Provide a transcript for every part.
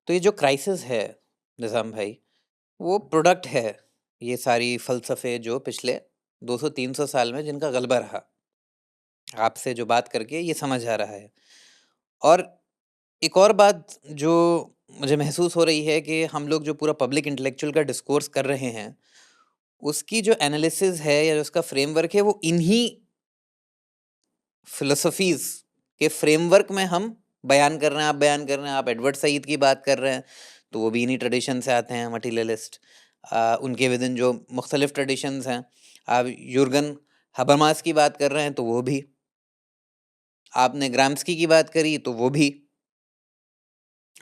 तो ये जो क्राइसिस है निज़ाम भाई, वो प्रोडक्ट है ये सारी फ़लसफ़े जो पिछले 200-300 साल में जिनका गलबा रहा। आपसे जो बात करके ये समझ आ रहा है। और एक और बात जो मुझे महसूस हो रही है कि हम लोग जो पूरा पब्लिक इंटेलेक्चुअल का डिस्कोर्स कर रहे हैं, उसकी जो एनालिसिस है या उसका फ्रेमवर्क है वो इन्हीं फ़िलॉसफ़ीज़ के फ्रेमवर्क में हम बयान कर रहे हैं, आप बयान कर रहे हैं, आप एडवर्ड सईद की बात कर रहे हैं, तो वो भी इन्हीं ट्रेडिशन से आते हैं मटीरियलिस्ट। उनके विदिन जो मुख्तलिफ ट्रेडिशंस हैं, आप युर्गन हबरमास की बात कर रहे हैं तो वो भी, आपने ग्राम्स्की की बात करी तो वो भी।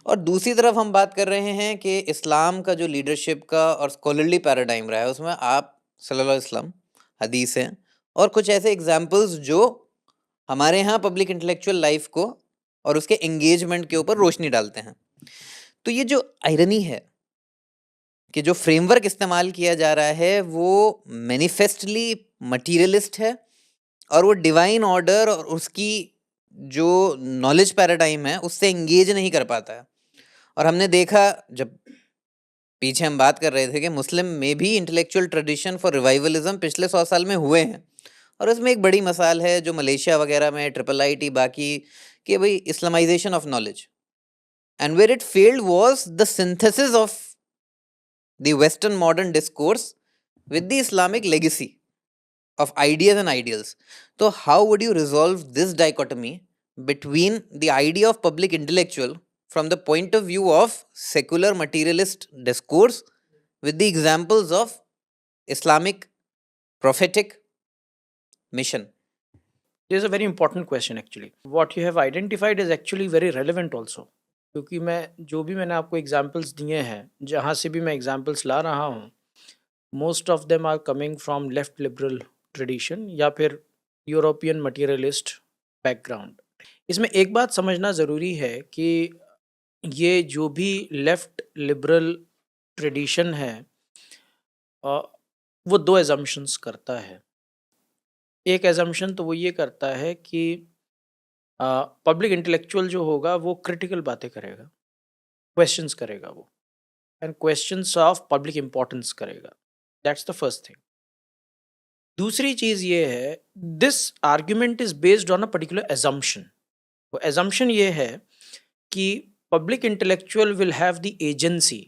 और दूसरी तरफ हम बात कर रहे हैं कि इस्लाम का जो लीडरशिप का और स्कॉलरली पैराडाइम रहा है उसमें आप सल्लल्लाहु अलैहि वसल्लम, हदीसें और कुछ ऐसे एग्जाम्पल्स जो हमारे यहाँ पब्लिक इंटेलेक्चुअल लाइफ को और उसके एंगेजमेंट के ऊपर रोशनी डालते हैं। तो ये जो आयरनी है कि जो फ्रेमवर्क इस्तेमाल किया जा रहा है वो मैनिफेस्टली मटीरियलिस्ट है और वो डिवाइन ऑर्डर और उसकी जो नॉलेज पैराडाइम है उससे एंगेज नहीं कर पाता है। और हमने देखा जब पीछे हम बात कर रहे थे कि मुस्लिम में भी इंटेलेक्चुअल ट्रेडिशन फॉर रिवाइवलिज्म पिछले 100 साल में हुए हैं। और उसमें एक बड़ी मसाल है जो मलेशिया वगैरह में ट्रिपल आईटी बाकी कि भाई Islamization of knowledge, and where it failed was the synthesis of the western modern discourse with the Islamic legacy of ideas and ideals. So how would you resolve this dichotomy between the idea of public intellectual from the point of view of secular materialist discourse with the examples of Islamic prophetic mission? This is a very important question actually. What you have identified is actually very relevant also. क्योंकि मैं जो भी मैंने आपको examples दिए हैं, जहाँ से भी मैं एग्जांपल्स ला रहा हूँ, most of them are coming from left liberal tradition या फिर यूरोपियन मटीरियलिस्ट बैकग्राउंड। इसमें एक बात समझना ज़रूरी है कि ये जो भी लेफ्ट लिबरल ट्रेडिशन है वो दो एजम्पशंस करता है। एक एजम्पशन तो वो ये करता है कि पब्लिक इंटेलेक्चुअल जो होगा वो क्रिटिकल बातें करेगा, क्वेश्चंस करेगा वो, and questions of public importance करेगा। That's the first thing. दूसरी चीज़ ये है, this argument is based on a particular assumption. वो एजम्पशन ये है कि public intellectual will have the agency,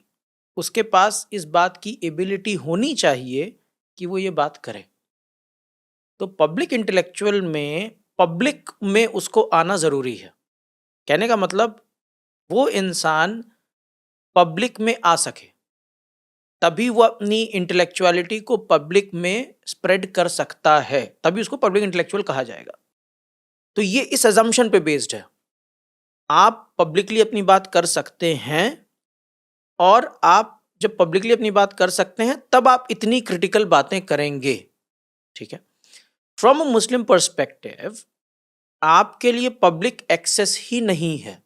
उसके पास इस बात की एबिलिटी होनी चाहिए कि वो ये बात करे। तो पब्लिक इंटेलेक्चुअल में पब्लिक में उसको आना ज़रूरी है। कहने का मतलब वो इंसान पब्लिक में आ सके, तभी वो अपनी इंटेलेक्चुअलिटी को पब्लिक में स्प्रेड कर सकता है, तभी उसको पब्लिक इंटेलेक्चुअल कहा जाएगा। तो ये इस अजम्पशन पे बेस्ड है। आप पब्लिकली अपनी बात कर सकते हैं, और आप जब पब्लिकली अपनी बात कर सकते हैं तब आप इतनी क्रिटिकल बातें करेंगे। ठीक है। फ्रॉम अ मुस्लिम पर्सपेक्टिव आपके लिए पब्लिक एक्सेस ही नहीं है।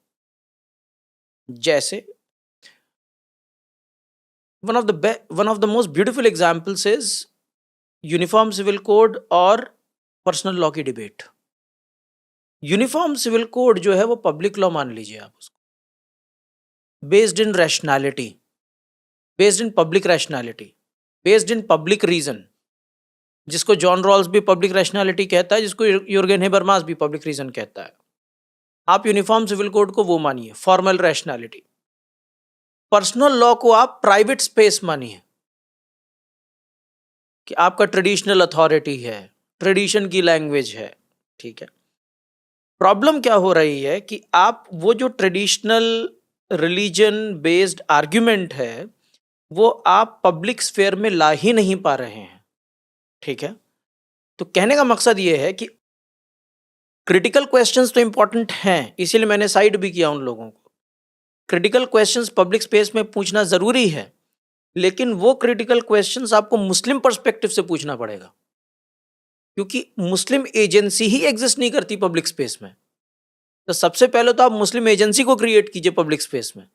जैसे one of the most beautiful examples is uniform civil code और पर्सनल लॉ की डिबेट। यूनिफॉर्म सिविल कोड जो है वो पब्लिक लॉ मान लीजिए आप उसको, based in rationality, based in public rationality, based in public reason, जिसको जॉन रॉल्स भी पब्लिक रैशनैलिटी कहता है, जिसको यूर्गेन हेबरमास भी पब्लिक रीजन कहता है। आप यूनिफॉर्म सिविल कोड को वो मानिए, फॉर्मल रैशनैलिटी। पर्सनल लॉ को आप प्राइवेट स्पेस मानिए कि आपका ट्रेडिशनल अथॉरिटी है, ट्रेडिशन की लैंग्वेज है। ठीक है। प्रॉब्लम क्या हो रही है कि आप वो जो ट्रेडिशनल रिलीजन बेस्ड आर्ग्यूमेंट है वो आप पब्लिक स्फेयर में ला ही नहीं पा रहे हैं। ठीक है। तो कहने का मकसद ये है कि क्रिटिकल क्वेश्चंस तो इंपॉर्टेंट हैं, इसीलिए मैंने साइड भी किया उन लोगों को। क्रिटिकल क्वेश्चंस पब्लिक स्पेस में पूछना जरूरी है, लेकिन वो क्रिटिकल क्वेश्चंस आपको मुस्लिम पर्सपेक्टिव से पूछना पड़ेगा, क्योंकि मुस्लिम एजेंसी ही एग्जिस्ट नहीं करती पब्लिक स्पेस में। तो सबसे पहले तो आप मुस्लिम एजेंसी को क्रिएट कीजिए पब्लिक स्पेस में,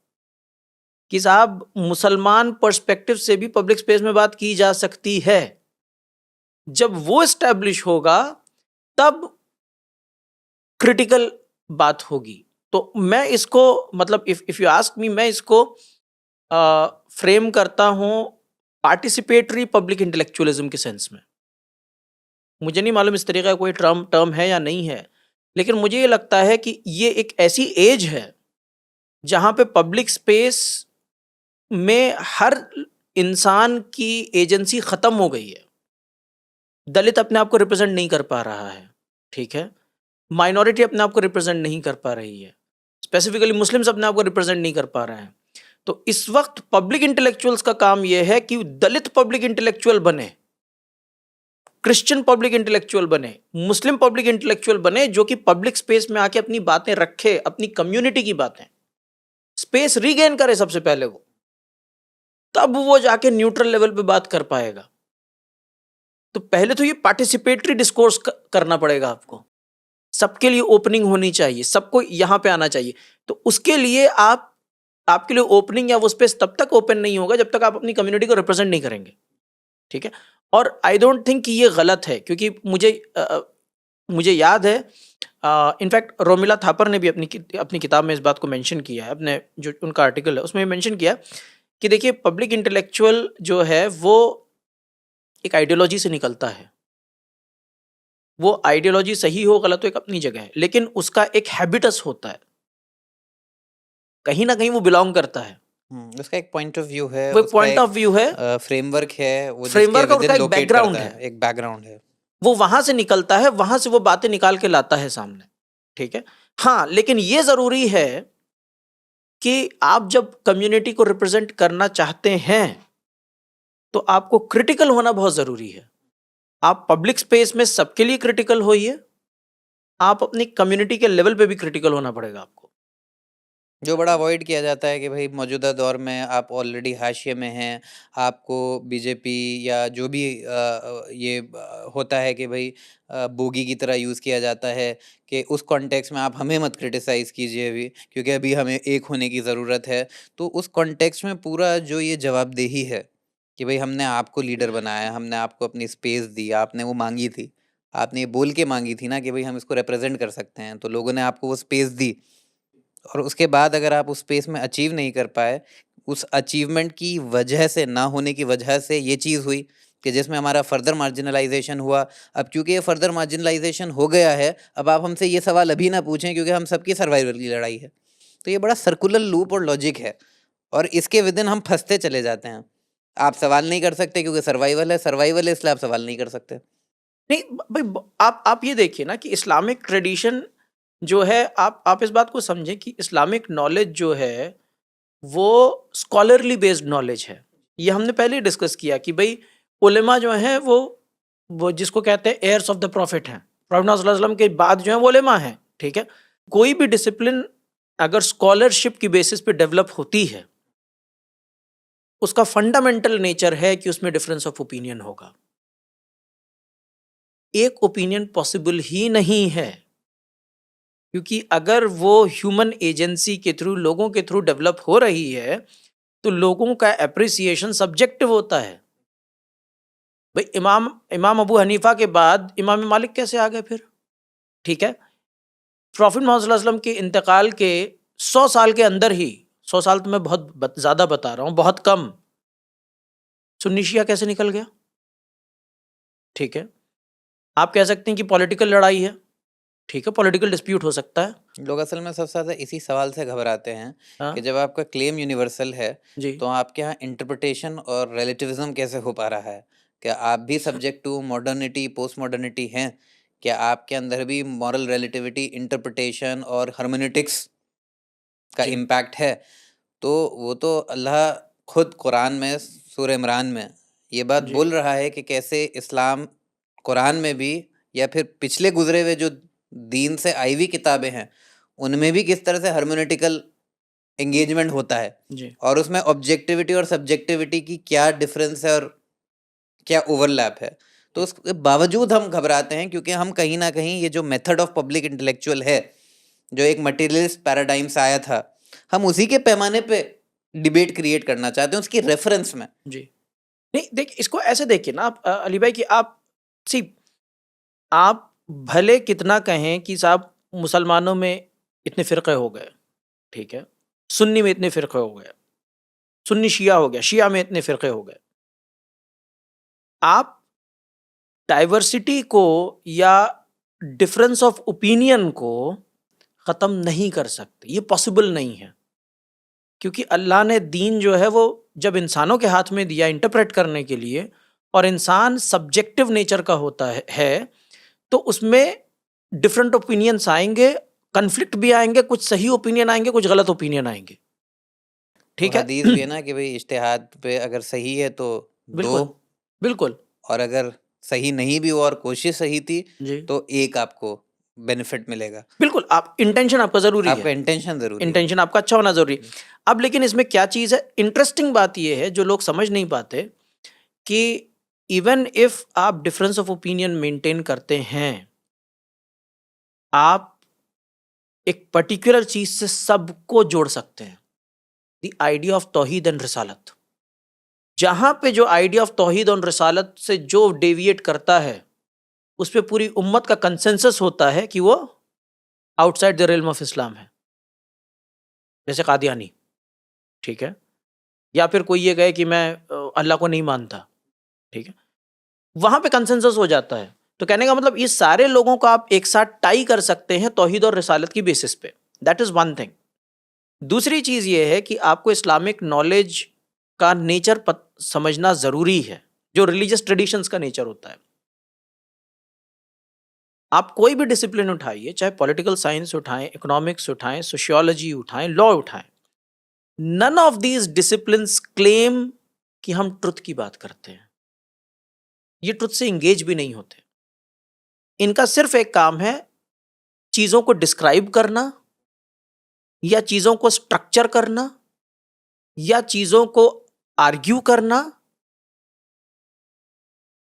कि साहब मुसलमान पर्सपेक्टिव से भी पब्लिक स्पेस में बात की जा सकती है। जब वो एस्टैब्लिश होगा तब क्रिटिकल बात होगी। तो मैं इसको मतलब इफ यू आस्क मी, मैं इसको फ्रेम करता हूँ पार्टिसिपेटरी पब्लिक इंटेलेक्चुअलिज्म के सेंस में। मुझे नहीं मालूम इस तरीके का कोई टर्म है या नहीं है, लेकिन मुझे ये लगता है कि ये एक ऐसी एज है जहाँ पे पब्लिक स्पेस में हर इंसान की एजेंसी खत्म हो गई है। दलित अपने आप को रिप्रेजेंट नहीं कर पा रहा है, ठीक है, माइनॉरिटी अपने आप को रिप्रेजेंट नहीं कर पा रही है, स्पेसिफिकली मुस्लिम्स अपने आप को रिप्रेजेंट नहीं कर पा रहे हैं। तो इस वक्त पब्लिक इंटेलेक्चुअल्स का काम यह है कि दलित पब्लिक इंटेलेक्चुअल बने, क्रिश्चियन पब्लिक इंटेलेक्चुअल बने, मुस्लिम पब्लिक इंटेलेक्चुअल बने, जो कि पब्लिक स्पेस में आके अपनी बातें रखे, अपनी कम्युनिटी की बातें, स्पेस रीगेन करे सबसे पहले वो, तब वो जाके न्यूट्रल लेवल पे बात कर पाएगा। तो पहले तो ये पार्टिसिपेटरी डिस्कोर्स करना पड़ेगा आपको, सबके लिए ओपनिंग होनी चाहिए, सबको यहां पे आना चाहिए। तो उसके लिए आपके लिए ओपनिंग या वो स्पेस तब तक ओपन नहीं होगा जब तक आप अपनी कम्युनिटी को रिप्रेजेंट नहीं करेंगे, ठीक है। और आई डोंट थिंक कि ये गलत है, क्योंकि मुझे याद है, इनफैक्ट रोमिला थापर ने भी अपनी किताब में इस बात को मेंशन किया है, अपने जो उनका आर्टिकल है उसमें मेंशन किया कि देखिए पब्लिक इंटेलेक्चुअल जो है वो एक आइडियोलॉजी से निकलता है। वो आइडियोलॉजी सही हो गलत हो एक अपनी जगह है, लेकिन उसका एक हैबिटस होता है, कहीं ना कहीं वो बिलोंग करता है, उसका एक पॉइंट ऑफ व्यू है, वो एक उसका पॉइंट ऑफ व्यू है, एक फ्रेमवर्क है, वो जिसके फ्रेमवर्क और विदिन उसका एक लोकेट बैकग्राउंड करता है, है, एक बैकग्राउंड है। वो वहां से निकलता है, वहां से वो बातें निकाल के लाता है सामने, ठीक है। हाँ, लेकिन ये जरूरी है कि आप जब कम्युनिटी को रिप्रेजेंट करना चाहते हैं तो आपको क्रिटिकल होना बहुत जरूरी है। आप पब्लिक स्पेस में सबके लिए क्रिटिकल होइए, आप अपनी कम्युनिटी के लेवल पे भी क्रिटिकल होना पड़ेगा आपको। जो बड़ा अवॉइड किया जाता है कि भाई मौजूदा दौर में आप ऑलरेडी हाशिए में हैं, आपको बीजेपी या जो भी होता है कि भाई बोगी की तरह यूज़ किया जाता है कि उस कॉन्टेक्स्ट में आप हमें मत क्रिटिसाइज़ कीजिए अभी, क्योंकि अभी हमें एक होने की ज़रूरत है। तो उस कॉन्टेक्स्ट में पूरा जो ये जवाबदेही है कि भाई हमने आपको लीडर बनाया, हमने आपको अपनी स्पेस दी, आपने वो मांगी थी, आपने ये बोल के मांगी थी ना कि भाई हम इसको रिप्रेजेंट कर सकते हैं, तो लोगों ने आपको वो स्पेस दी। और उसके बाद अगर आप उस स्पेस में अचीव नहीं कर पाए, उस अचीवमेंट की वजह से, ना होने की वजह से ये चीज़ हुई कि जिसमें हमारा फर्दर मार्जिनलाइजेशन हुआ। अब क्योंकि ये फर्दर मार्जिनलाइजेशन हो गया है, अब आप हमसे ये सवाल अभी ना पूछें, क्योंकि हम सबकी सर्वाइवल की लड़ाई है। तो ये बड़ा सर्कुलर लूप और लॉजिक है, और इसके विदिन हम फंसते चले जाते हैं। आप सवाल नहीं कर सकते क्योंकि सर्वाइवल है इसलिए आप सवाल नहीं कर सकते। नहीं भाई, आप ये देखिए ना कि इस्लामिक ट्रेडिशन जो है, आप इस बात को समझें कि इस्लामिक नॉलेज जो है वो स्कॉलरली बेस्ड नॉलेज है। ये हमने पहले ही डिस्कस किया कि भाई उलेमा जो हैं वो जिसको कहते हैं एयर्स ऑफ द प्रॉफिट हैं, प्रॉफिट सल्लल्लाहु अलैहि वसल्लम के बाद जो है वो उलेमा हैं, ठीक है। कोई भी डिसिप्लिन अगर स्कॉलरशिप की बेसिस पे डेवलप होती है, उसका फंडामेंटल नेचर है कि उसमें डिफरेंस ऑफ ओपिनियन होगा। एक ओपिनियन पॉसिबल ही नहीं है, क्योंकि अगर वो ह्यूमन एजेंसी के थ्रू, लोगों के थ्रू डेवलप हो रही है, तो लोगों का एप्रिसिएशन सब्जेक्टिव होता है। भाई इमाम अबू हनीफा के बाद इमाम मालिक कैसे आ गए फिर, ठीक है। प्रॉफिट मोहम्मद सल्लल्लाहु अलैहि वसल्लम के इंतकाल के 100 साल के अंदर ही, 100 साल तो मैं बहुत ज़्यादा बता रहा हूँ, बहुत कम, सुन्नी शिया कैसे निकल गया, ठीक है। आप कह सकते हैं कि पॉलिटिकल लड़ाई है, ठीक है, पॉलिटिकल डिस्प्यूट हो सकता है। लोग असल में सबसे ज़्यादा इसी सवाल से घबराते हैं हाँ कि जब आपका क्लेम यूनिवर्सल है, जी तो आपके यहाँ इंटरप्रिटेशन और रिलेटिविज्म कैसे हो पा रहा है? क्या आप भी subject to modernity, post modernity हैं? क्या आपके अंदर भी मॉरल रिलेटिविटी, इंटरप्रिटेशन और हर्मेनेटिक्स का जी इम्पैक्ट है? तो वो तो अल्लाह खुद कुरान में, सूरह इमरान में ये बात जी बोल रहा है कि कैसे इस्लाम कुरान में भी, या फिर पिछले गुजरे हुए जो दीन से आई हुई किताबें हैं, उनमें भी किस तरह से हर्मेनेटिकल एंगेजमेंट होता है, जी और उसमें ऑब्जेक्टिविटी और सब्जेक्टिविटी की क्या डिफरेंस है और क्या ओवरलैप है। तो जी उसके बावजूद हम घबराते हैं, क्योंकि हम कहीं ना कहीं ये जो मेथड ऑफ पब्लिक इंटेलेक्चुअल है, जो एक मटेरियलिस्ट पैराडाइम से आया था, हम उसी के पैमाने पे डिबेट क्रिएट करना चाहते हैं, उसकी रेफरेंस में। जी नहीं, देख इसको ऐसे देखिए ना आप, अली भाई, कि आप सी आप भले कितना कहें कि साहब मुसलमानों में इतने फ़िरक़े हो गए, ठीक है? सुन्नी में इतने फ़िरक़े हो गए, सुन्नी शिया हो गया, शिया में इतने फ़िरक़े हो गए। आप डाइवर्सिटी को या डिफरेंस ऑफ ओपिनियन को ख़त्म नहीं कर सकते, ये पॉसिबल नहीं है। क्योंकि अल्लाह ने दीन जो है वो जब इंसानों के हाथ में दिया इंटरप्रेट करने के लिए, और इंसान सब्जेक्टिव नेचर का होता है तो उसमें डिफरेंट ओपिनियंस आएंगे, कन्फ्लिक्ट भी आएंगे, कुछ सही ओपिनियन आएंगे, कुछ गलत ओपिनियन आएंगे, ठीक वो है? हदीस भी है ना कि भाई इज्तिहाद पे अगर सही है तो बिल्कुल, 2, बिल्कुल, और अगर सही नहीं भी हुआ और कोशिश सही थी जी, तो 1 आपको बेनिफिट मिलेगा। बिल्कुल। आप इंटेंशन आपका ज़रूरी आपका है, इंटेंशन ज़रूरी है। इंटेंशन आपका अच्छा होना ज़रूरी है। अब लेकिन इसमें क्या चीज़ है, इंटरेस्टिंग बात ये है जो लोग समझ नहीं पाते कि इवन इफ आप डिफरेंस ऑफ ओपिनियन मेंटेन करते हैं, आप एक पर्टिकुलर चीज से सबको जोड़ सकते हैं। The idea of Towhid and रिसालत, जहां पे जो आइडिया ऑफ तौहीद और रिसालत से जो डेविएट करता है उस पे पूरी उम्मत का कंसेंसस होता है कि वो outside the realm of Islam है। जैसे कादियानी, ठीक है, या फिर कोई ये कहे कि मैं अल्लाह को नहीं मानता, ठीक है, वहां पे कंसेंसस हो जाता है। तो कहने का मतलब ये सारे लोगों को आप एक साथ टाई कर सकते हैं तौहीद और रिसालत की बेसिस पे। That is one thing. दूसरी चीज ये है कि आपको इस्लामिक नॉलेज का नेचर समझना जरूरी है, जो रिलीजियस ट्रेडिशंस का नेचर होता है। आप कोई भी डिसिप्लिन उठाइए, चाहे पॉलिटिकल साइंस उठाएं, इकोनॉमिक्स उठाएं, सोशियोलॉजी उठाएं, लॉ उठाएं, none of these disciplines claim कि हम ट्रुथ की बात करते हैं। ये ट्रुथ से इंगेज भी नहीं होते। इनका सिर्फ एक काम है चीजों को डिस्क्राइब करना, या चीजों को स्ट्रक्चर करना, या चीजों को आर्ग्यू करना,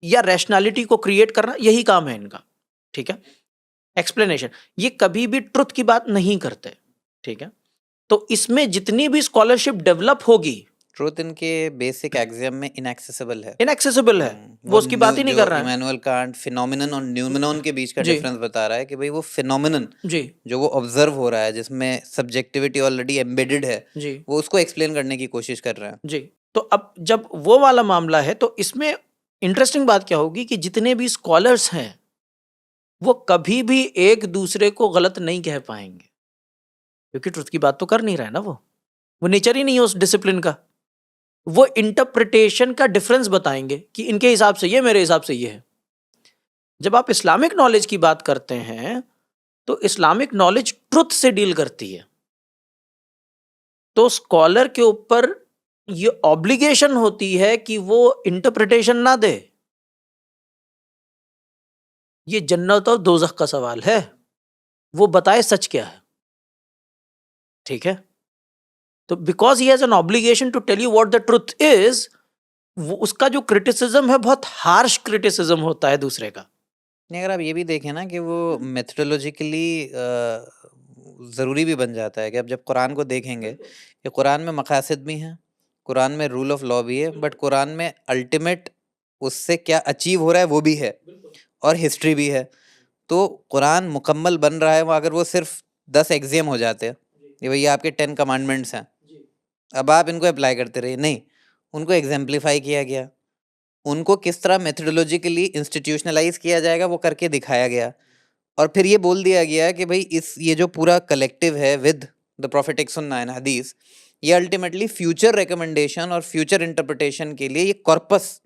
या रैशनैलिटी को क्रिएट करना, यही काम है इनका, ठीक है? एक्सप्लेनेशन, ये कभी भी ट्रुथ की बात नहीं करते, ठीक है? तो इसमें जितनी भी स्कॉलरशिप डेवलप होगी, ट्रुथ इनके बेसिक एक्सियम में इनएक्सेसिबल है। इनएक्सेसिबल है, वो उसकी बात ही नहीं कर रहा है। इमैनुअल कांट फिनोमिनन और न्यूमेनॉन के बीच का जी, डिफरेंस बता रहा है कि भाई वो फिनोमिनन जी, जो वो ऑब्जर्व हो रहा है, जिसमें सब्जेक्टिविटी ऑलरेडी एम्बेडेड है, जी, वो उसको एक्सप्लेन करने की कोशिश कर रहा है। जी। तो अब जब वो वाला मामला है तो इसमें इंटरेस्टिंग बात क्या होगी कि जितने भी स्कॉलर्स हैं वो कभी भी एक दूसरे को गलत नहीं कह पाएंगे, क्योंकि ट्रुथ की बात तो कर नहीं रहा है ना, वो नेचर ही नहीं है उस डिसिप्लिन का। वो इंटरप्रिटेशन का डिफरेंस बताएंगे कि इनके हिसाब से ये, मेरे हिसाब से ये है। जब आप इस्लामिक नॉलेज की बात करते हैं तो इस्लामिक नॉलेज ट्रुथ से डील करती है, तो स्कॉलर के ऊपर ये ऑब्लिगेशन होती है कि वो इंटरप्रिटेशन ना दे। ये जन्नत और दोज़ख का सवाल है, वो बताए सच क्या है, ठीक है? तो because he has an obligation to tell you what the truth is, वो उसका जो क्रिटिसिज्म है बहुत हार्श क्रिटिसिज्म होता है दूसरे का। नहीं, अगर आप ये भी देखें ना कि वो मेथडोलॉजिकली ज़रूरी भी बन जाता है कि अब जब कुरान को देखेंगे कि कुरान में मकासद भी हैं, कुरान में रूल ऑफ लॉ भी है, बट कुरान में अल्टीमेट उससे क्या अचीव हो रहा है वो भी है, और हिस्ट्री भी है। तो कुरान मुकम्मल बन रहा है वो, अगर वो सिर्फ 10 एक्सियम हो जाते हैं, ये भैया आपके 10 कमांडमेंट्स हैं, अब आप इनको अप्लाई करते रहिए, नहीं, उनको एग्जाम्प्लीफाई किया गया, उनको किस तरह मेथडोलॉजिकली इंस्टीट्यूशनलाइज किया जाएगा वो करके दिखाया गया, और फिर ये बोल दिया गया कि भाई ये जो पूरा कलेक्टिव है विद द प्रोफेटिक सुन्ना एंड हदीस, ये अल्टीमेटली फ्यूचर रिकमेंडेशन और फ्यूचर इंटरप्रिटेशन के लिए ये कॉर्पस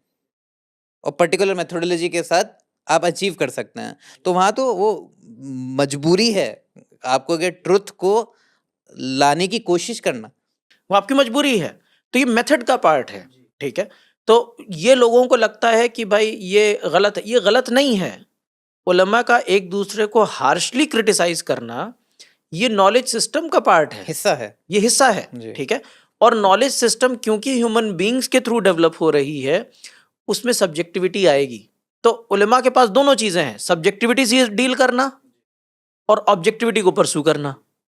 और पर्टिकुलर मेथोडोलॉजी के साथ आप अचीव कर सकते हैं। तो वहाँ तो वो मजबूरी है आपको कि ट्रुथ को लाने की कोशिश करना, वो आपकी मजबूरी है। तो ये मेथड का पार्ट है, ठीक है? तो ये लोगों को लगता है कि भाई ये गलत है, ये गलत नहीं है। उलमा का एक दूसरे को हार्शली क्रिटिसाइज करना ये नॉलेज सिस्टम का पार्ट है, हिस्सा है, ये हिस्सा है, जी। ठीक है? और नॉलेज सिस्टम क्योंकि ह्यूमन बींग्स के थ्रू डेवलप हो रही है, उसमें सब्जेक्टिविटी आएगी। तो उलमा के पास दोनों चीजें हैं, सब्जेक्टिविटी से डील करना और ऑब्जेक्टिविटी को परस्यू करना।